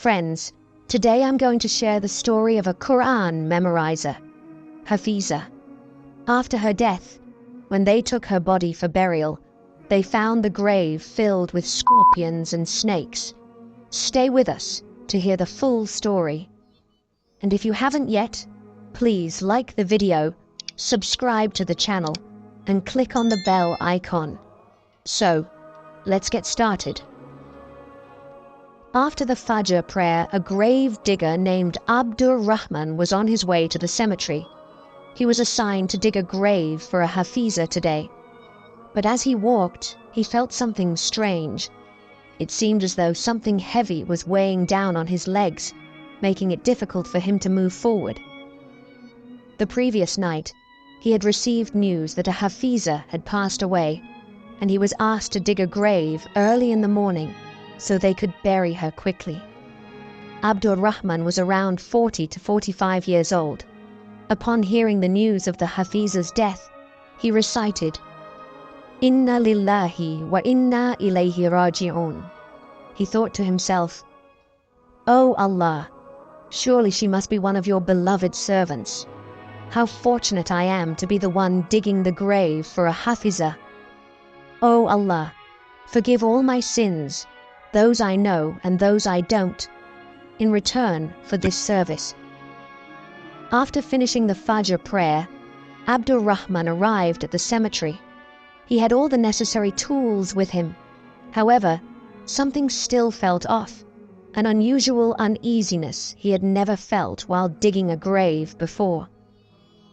Friends, today I'm going to share the story of a Qur'an memorizer, Hafiza. After her death, when they took her body for burial, they found the grave filled with scorpions and snakes. Stay with us to hear the full story. And if you haven't yet, please like the video, subscribe to the channel, and click on the bell icon. So, let's get started. After the Fajr prayer, a grave digger named Abdur Rahman was on his way to the cemetery. He was assigned to dig a grave for a Hafiza today. But as he walked, he felt something strange. It seemed as though something heavy was weighing down on his legs, making it difficult for him to move forward. The previous night, he had received news that a Hafiza had passed away, and he was asked to dig a grave early in the morning so they could bury her quickly. Abdur Rahman was around 40 to 45 years old. Upon hearing the news of the Hafiza's death, he recited, "Inna lillahi wa inna ilayhi raji'un." He thought to himself, "Oh Allah, surely she must be one of your beloved servants. How fortunate I am to be the one digging the grave for a Hafiza. Oh Allah, forgive all my sins, those I know and those I don't, in return for this service." After finishing the Fajr prayer, Abdur Rahman arrived at the cemetery. He had all the necessary tools with him. However, something still felt off, an unusual uneasiness he had never felt while digging a grave before.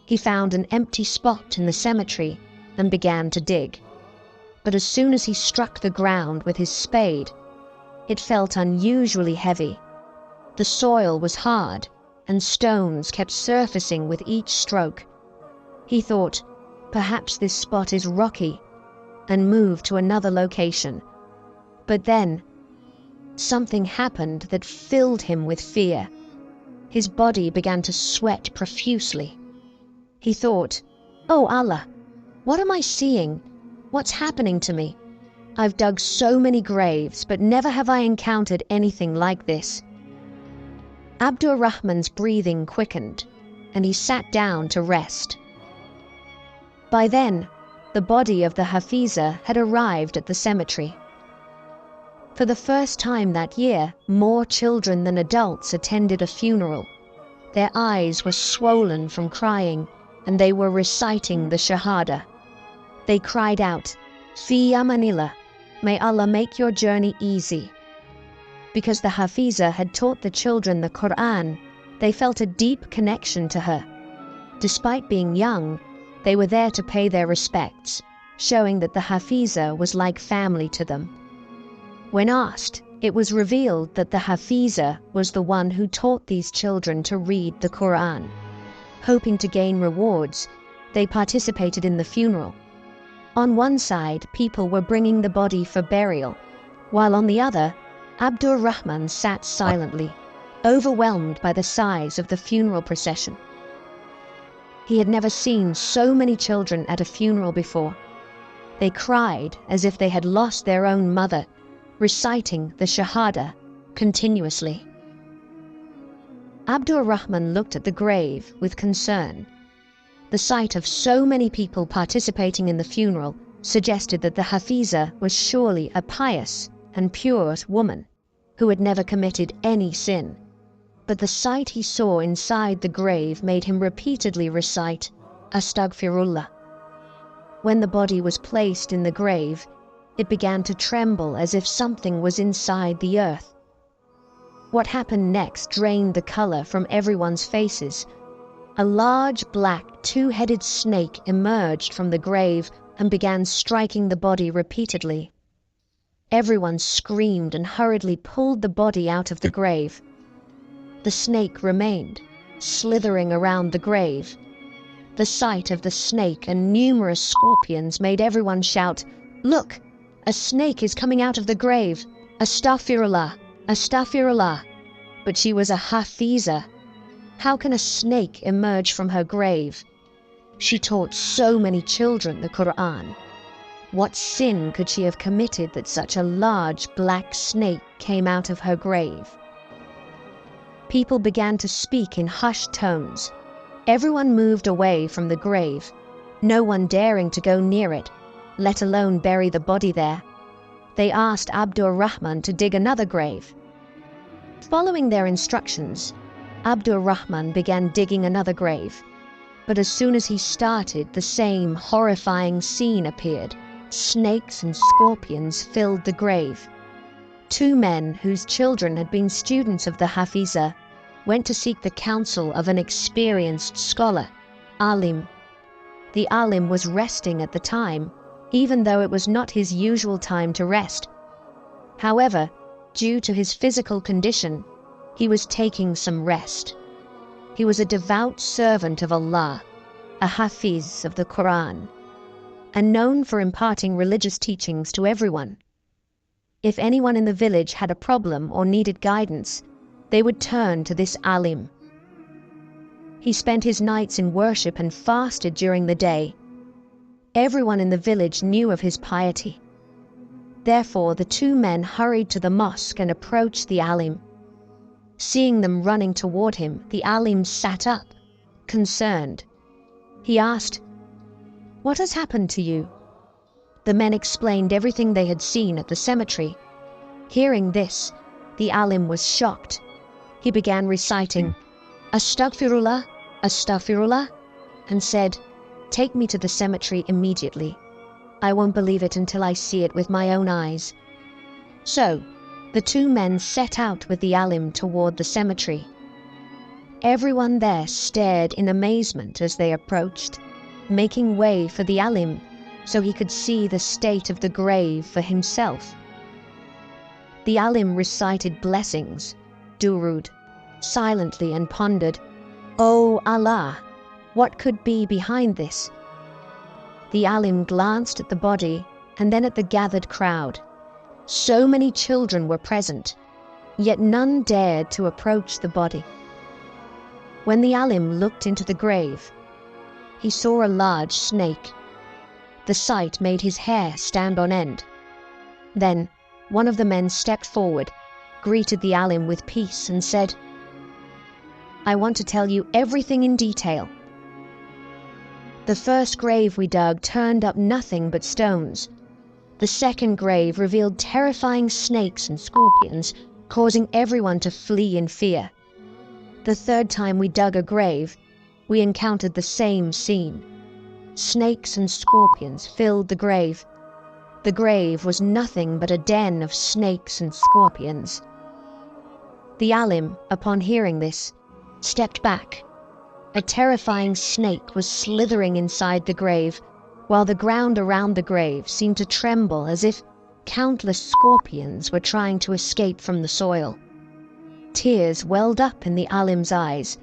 He found an empty spot in the cemetery and began to dig. But as soon as he struck the ground with his spade, it felt unusually heavy. The soil was hard, and stones kept surfacing with each stroke. He thought, perhaps this spot is rocky, and moved to another location. But then, something happened that filled him with fear. His body began to sweat profusely. He thought, "Oh Allah, what am I seeing? What's happening to me? I've dug so many graves, but never have I encountered anything like this." Abdur Rahman's breathing quickened, and he sat down to rest. By then, the body of the Hafiza had arrived at the cemetery. For the first time that year, more children than adults attended a funeral. Their eyes were swollen from crying, and they were reciting the Shahada. They cried out, "Fi amanillah, may Allah make your journey easy." Because the Hafiza had taught the children the Qur'an, they felt a deep connection to her. Despite being young, they were there to pay their respects, showing that the Hafiza was like family to them. When asked, it was revealed that the Hafiza was the one who taught these children to read the Qur'an. Hoping to gain rewards, they participated in the funeral. On one side, people were bringing the body for burial, while on the other, Abdur Rahman sat silently, overwhelmed by the size of the funeral procession. He had never seen so many children at a funeral before. They cried as if they had lost their own mother, reciting the Shahada continuously. Abdur Rahman looked at the grave with concern. The sight of so many people participating in the funeral suggested that the Hafiza was surely a pious and pure woman who had never committed any sin. But the sight he saw inside the grave made him repeatedly recite Astaghfirullah. When the body was placed in the grave, it began to tremble as if something was inside the earth. What happened next drained the color from everyone's faces. A large black two-headed snake emerged from the grave and began striking the body repeatedly. Everyone screamed and hurriedly pulled the body out of the grave. The snake remained, slithering around the grave. The sight of the snake and numerous scorpions made everyone shout, "Look! A snake is coming out of the grave! Astaghfirullah! Astaghfirullah!" But she was a Hafiza. How can a snake emerge from her grave? She taught so many children the Qur'an. What sin could she have committed that such a large black snake came out of her grave? People began to speak in hushed tones. Everyone moved away from the grave, no one daring to go near it, let alone bury the body there. They asked Abdur Rahman to dig another grave. Following their instructions, Abdur Rahman began digging another grave. But as soon as he started, the same horrifying scene appeared. Snakes and scorpions filled the grave. 2 men whose children had been students of the Hafiza went to seek the counsel of an experienced scholar, Alim. The Alim was resting at the time, even though it was not his usual time to rest. However, due to his physical condition, he was taking some rest. He was a devout servant of Allah, a Hafiz of the Qur'an, and known for imparting religious teachings to everyone. If anyone in the village had a problem or needed guidance, they would turn to this Alim. He spent his nights in worship and fasted during the day. Everyone in the village knew of his piety. Therefore, the 2 men hurried to the mosque and approached the Alim. Seeing them running toward him, the Alim sat up, concerned. He asked, "What has happened to you?" The men explained everything they had seen at the cemetery. Hearing this, the Alim was shocked. He began reciting, "Astaghfirullah, Astaghfirullah," and said, "Take me to the cemetery immediately. I won't believe it until I see it with my own eyes." So, the 2 men set out with the Alim toward the cemetery. Everyone there stared in amazement as they approached, making way for the Alim so he could see the state of the grave for himself. The Alim recited blessings, durud, silently, and pondered, "O Allah, what could be behind this?" The Alim glanced at the body and then at the gathered crowd. So many children were present, yet none dared to approach the body. When the Alim looked into the grave, he saw a large snake. The sight made his hair stand on end. Then one of the men stepped forward, greeted the Alim with peace, and said, "I want to tell you everything in detail. The first grave we dug turned up nothing but stones. The second grave revealed terrifying snakes and scorpions, causing everyone to flee in fear. The third time we dug a grave, we encountered the same scene. Snakes and scorpions filled the grave. The grave was nothing but a den of snakes and scorpions." The Alim, upon hearing this, stepped back. A terrifying snake was slithering inside the grave, while the ground around the grave seemed to tremble as if countless scorpions were trying to escape from the soil. Tears welled up in the Alim's eyes,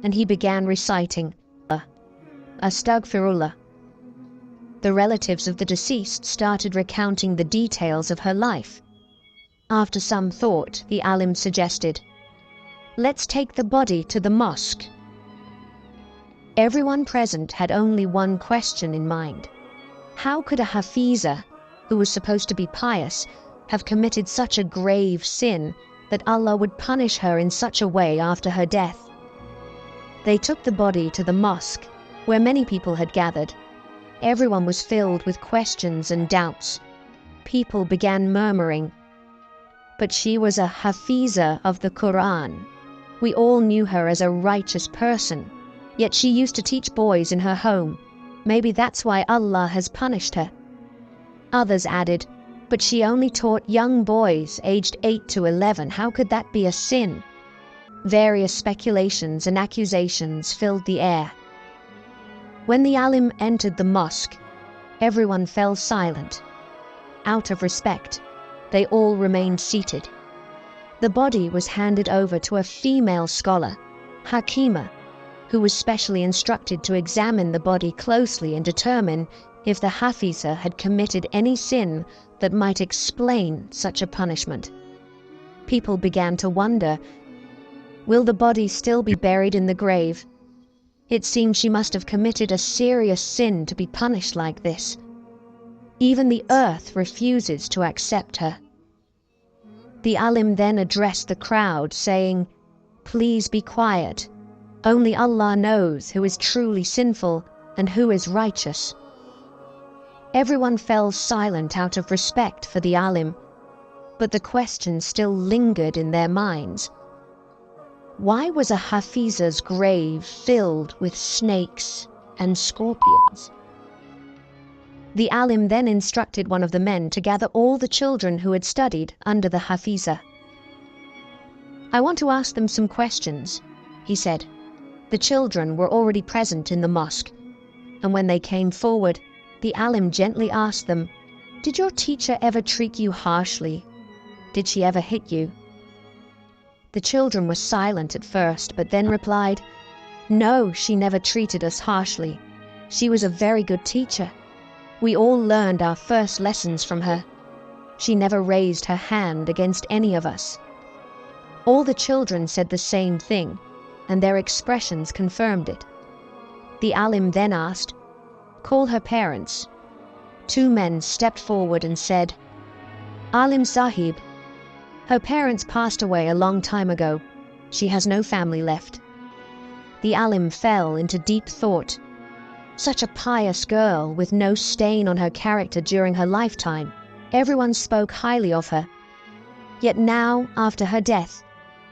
and he began reciting, "Astaghfirullah." The relatives of the deceased started recounting the details of her life. After some thought, the Alim suggested, "Let's take the body to the mosque." Everyone present had only one question in mind. How could a Hafiza, who was supposed to be pious, have committed such a grave sin that Allah would punish her in such a way after her death? They took the body to the mosque, where many people had gathered. Everyone was filled with questions and doubts. People began murmuring, "But she was a Hafiza of the Qur'an. We all knew her as a righteous person, yet she used to teach boys in her home. Maybe that's why Allah has punished her." Others added, "But she only taught young boys aged 8 to 11. How could that be a sin?" Various speculations and accusations filled the air. When the Alim entered the mosque, everyone fell silent. Out of respect, they all remained seated. The body was handed over to a female scholar, Hakima, who was specially instructed to examine the body closely and determine if the Hafiza had committed any sin that might explain such a punishment. People began to wonder, will the body still be buried in the grave? It seemed she must have committed a serious sin to be punished like this. Even the earth refuses to accept her. The Alim then addressed the crowd, saying, Please be quiet. Only Allah knows who is truly sinful and who is righteous." Everyone fell silent out of respect for the alim, but the question still lingered in their minds. Why was a Hafiza's grave filled with snakes and scorpions? The alim then instructed one of the men to gather all the children who had studied under the Hafiza. "I want to ask them some questions," he said. The children were already present in the mosque, and when they came forward, the alim gently asked them, "Did your teacher ever treat you harshly? Did she ever hit you?" The children were silent at first, but then replied, "No, she never treated us harshly. She was a very good teacher. We all learned our first lessons from her. She never raised her hand against any of us." All the children said the same thing, and their expressions confirmed it. The alim then asked, "Call her parents." 2 men stepped forward and said, "Alim Sahib, her parents passed away a long time ago. She has no family left." The alim fell into deep thought. Such a pious girl with no stain on her character during her lifetime. Everyone spoke highly of her. Yet now, after her death,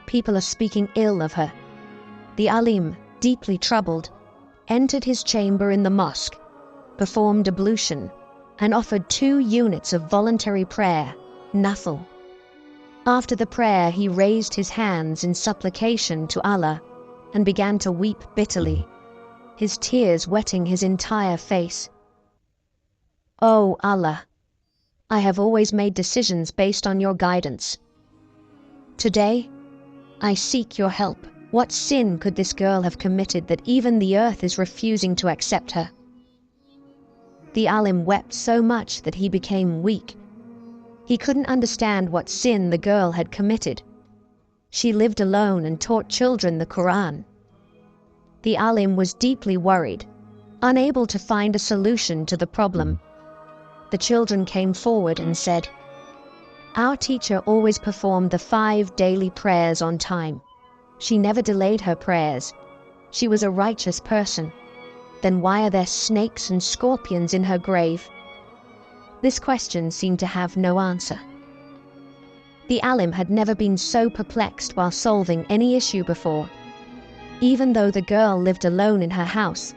people are speaking ill of her. The alim, deeply troubled, entered his chamber in the mosque, performed ablution, and offered 2 units of voluntary prayer, nafil. After the prayer, he raised his hands in supplication to Allah and began to weep bitterly, his tears wetting his entire face. "O Allah, I have always made decisions based on your guidance. Today, I seek your help. What sin could this girl have committed that even the earth is refusing to accept her?" The alim wept so much that he became weak. He couldn't understand what sin the girl had committed. She lived alone and taught children the Qur'an. The alim was deeply worried, unable to find a solution to the problem. The children came forward and said, "Our teacher always performed the 5 daily prayers on time. She never delayed her prayers. She was a righteous person. Then why are there snakes and scorpions in her grave?" This question seemed to have no answer. The alim had never been so perplexed while solving any issue before. Even though the girl lived alone in her house,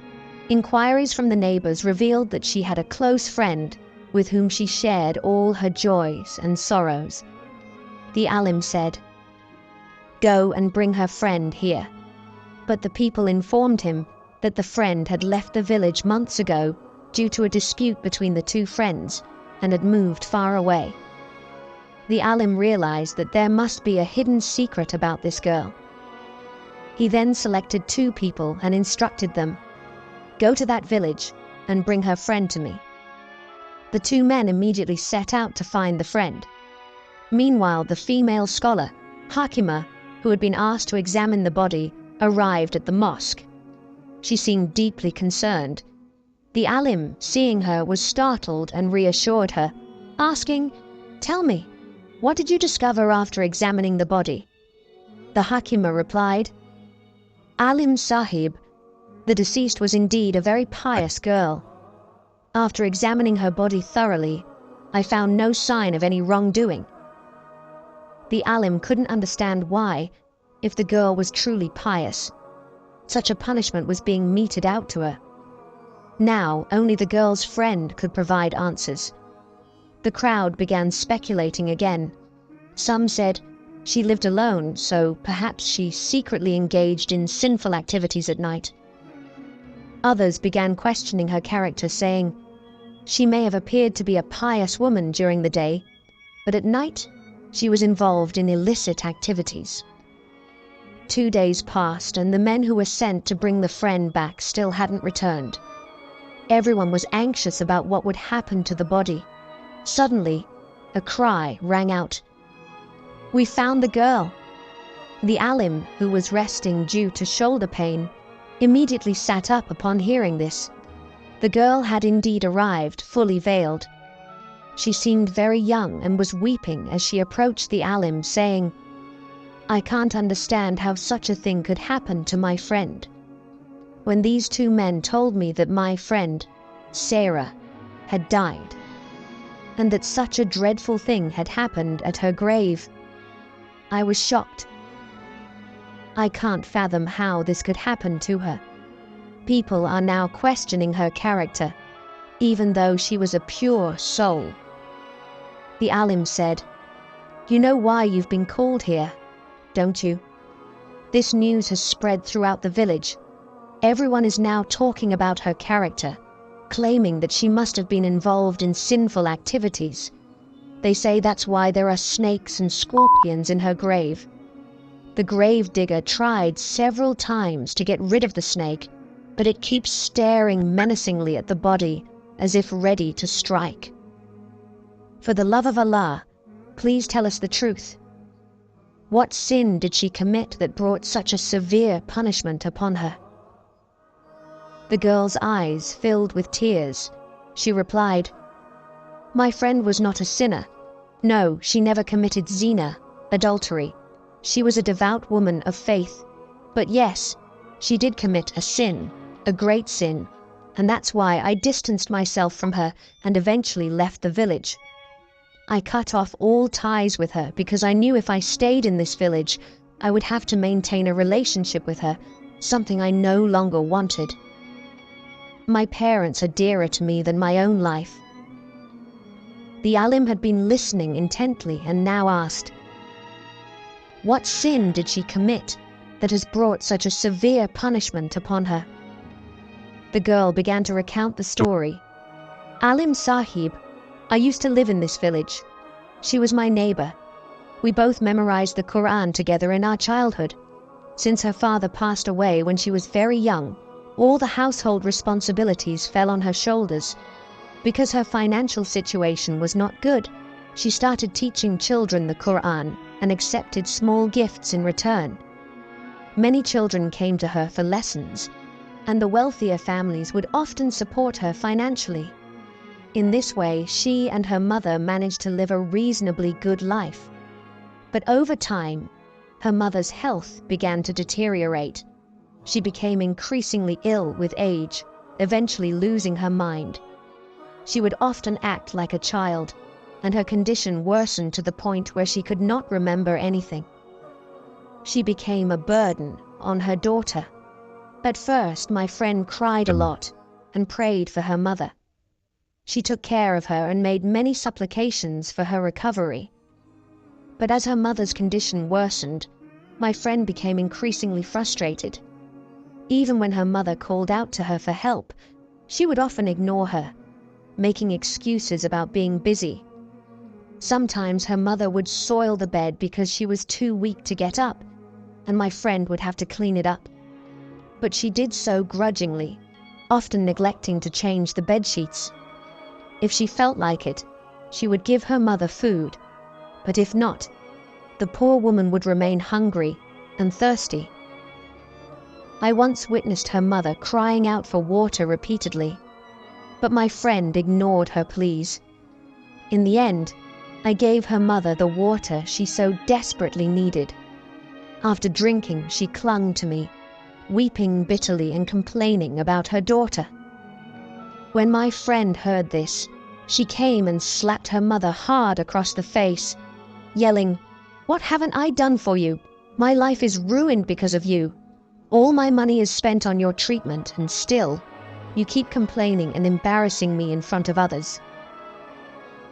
inquiries from the neighbors revealed that she had a close friend with whom she shared all her joys and sorrows. The alim said, "Go and bring her friend here." But the people informed him that the friend had left the village months ago due to a dispute between the 2 friends and had moved far away. The alim realized that there must be a hidden secret about this girl. He then selected 2 people and instructed them, "Go to that village and bring her friend to me." The 2 men immediately set out to find the friend. Meanwhile, the female scholar, Hakima, who had been asked to examine the body, arrived at the mosque. She seemed deeply concerned. The alim, seeing her, was startled and reassured her, asking, "Tell me, what did you discover after examining the body?" The Hakima replied, "Alim Sahib, the deceased was indeed a very pious girl. After examining her body thoroughly, I found no sign of any wrongdoing." The alim couldn't understand why, if the girl was truly pious, such a punishment was being meted out to her. Now, only the girl's friend could provide answers. The crowd began speculating again. Some said she lived alone, so perhaps she secretly engaged in sinful activities at night. Others began questioning her character, saying she may have appeared to be a pious woman during the day, but at night she was involved in illicit activities. 2 days passed, and the men who were sent to bring the friend back still hadn't returned. Everyone was anxious about what would happen to the body. Suddenly, a cry rang out, "We found the girl!" The alim, who was resting due to shoulder pain, immediately sat up upon hearing this. The girl had indeed arrived, fully veiled. She seemed very young and was weeping as she approached the alim, saying, I can't understand how such a thing could happen to my friend. When these two men told me that my friend, Sarah, had died, and that such a dreadful thing had happened at her grave, I was shocked. I can't fathom how this could happen to her. People are now questioning her character, even though she was a pure soul. The alim said, "You know why you've been called here, don't you? This news has spread throughout the village. Everyone is now talking about her character, claiming that she must have been involved in sinful activities. They say that's why there are snakes and scorpions in her grave. The grave digger tried several times to get rid of the snake, but it keeps staring menacingly at the body as if ready to strike. For the love of Allah, please tell us the truth. What sin did she commit that brought such a severe punishment upon her?" The girl's eyes filled with tears. She replied, "My friend was not a sinner. No, she never committed zina, adultery. She was a devout woman of faith. But yes, she did commit a sin, a great sin, and that's why I distanced myself from her and eventually left the village. I cut off all ties with her because I knew if I stayed in this village, I would have to maintain a relationship with her, something I no longer wanted. My parents are dearer to me than my own life." The alim had been listening intently and now asked, "What sin did she commit that has brought such a severe punishment upon her?" The girl began to recount the story. "Alim Sahib, I used to live in this village. She was my neighbor. We both memorized the Qur'an together in our childhood. Since her father passed away when she was very young, all the household responsibilities fell on her shoulders. Because her financial situation was not good, she started teaching children the Qur'an and accepted small gifts in return. Many children came to her for lessons, and the wealthier families would often support her financially. In this way, she and her mother managed to live a reasonably good life. But over time, her mother's health began to deteriorate. She became increasingly ill with age, eventually losing her mind. She would often act like a child, and her condition worsened to the point where she could not remember anything. She became a burden on her daughter. At first, my friend cried a lot and prayed for her mother. She took care of her and made many supplications for her recovery. But as her mother's condition worsened, my friend became increasingly frustrated. Even when her mother called out to her for help, she would often ignore her, making excuses about being busy. Sometimes her mother would soil the bed because she was too weak to get up, and my friend would have to clean it up. But she did so grudgingly, often neglecting to change the bed sheets. If she felt like it, she would give her mother food, but if not, the poor woman would remain hungry and thirsty. I once witnessed her mother crying out for water repeatedly, but my friend ignored her pleas. In the end, I gave her mother the water she so desperately needed. After drinking, she clung to me, weeping bitterly and complaining about her daughter. When my friend heard this, she came and slapped her mother hard across the face, yelling, "What haven't I done for you? My life is ruined because of you. All my money is spent on your treatment, and still, you keep complaining and embarrassing me in front of others."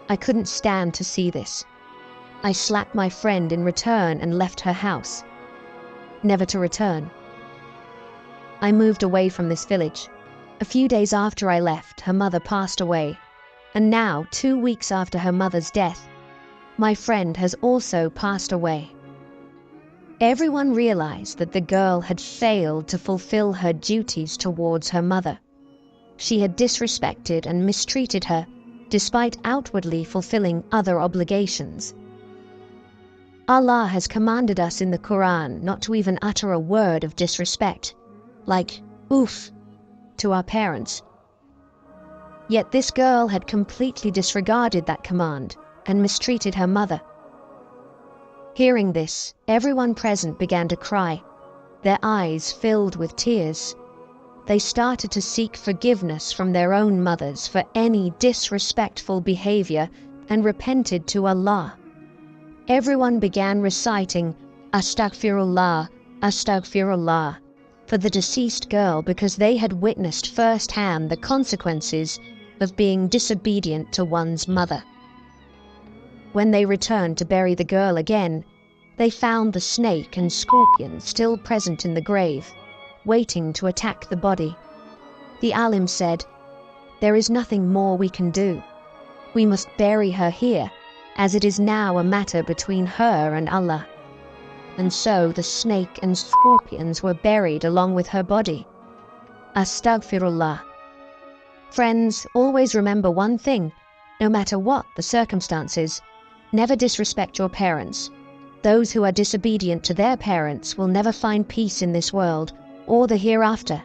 I couldn't stand to see this. I slapped my friend in return and left her house, never to return. I moved away from this village. A few days after I left, her mother passed away, and now, 2 weeks after her mother's death, my friend has also passed away. Everyone realized that the girl had failed to fulfill her duties towards her mother. She had disrespected and mistreated her, despite outwardly fulfilling other obligations. Allah has commanded us in the Quran not to even utter a word of disrespect, like "oof," to our parents. Yet this girl had completely disregarded that command and mistreated her mother. Hearing this, everyone present began to cry, their eyes filled with tears. They started to seek forgiveness from their own mothers for any disrespectful behavior and repented to Allah. Everyone began reciting Astaghfirullah, Astaghfirullah for the deceased girl because they had witnessed firsthand the consequences of being disobedient to one's mother. When they returned to bury the girl again, they found the snake and scorpion still present in the grave, waiting to attack the body. The alim said, "There is nothing more we can do. We must bury her here, as it is now a matter between her and Allah." And so the snake and scorpions were buried along with her body. Astaghfirullah. Friends, always remember one thing, no matter what the circumstances, never disrespect your parents. Those who are disobedient to their parents will never find peace in this world or the hereafter.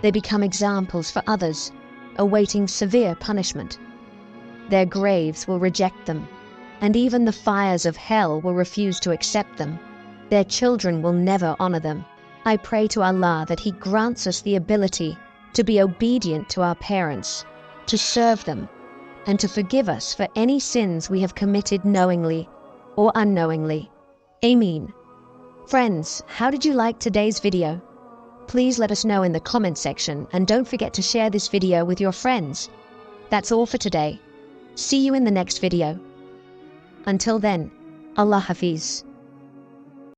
They become examples for others, awaiting severe punishment. Their graves will reject them, and even the fires of hell will refuse to accept them. Their children will never honor them. I pray to Allah that He grants us the ability to be obedient to our parents, to serve them, and to forgive us for any sins we have committed knowingly or unknowingly. Ameen. Friends, how did you like today's video? Please let us know in the comment section, and don't forget to share this video with your friends. That's all for today. See you in the next video. Until then, Allah Hafiz.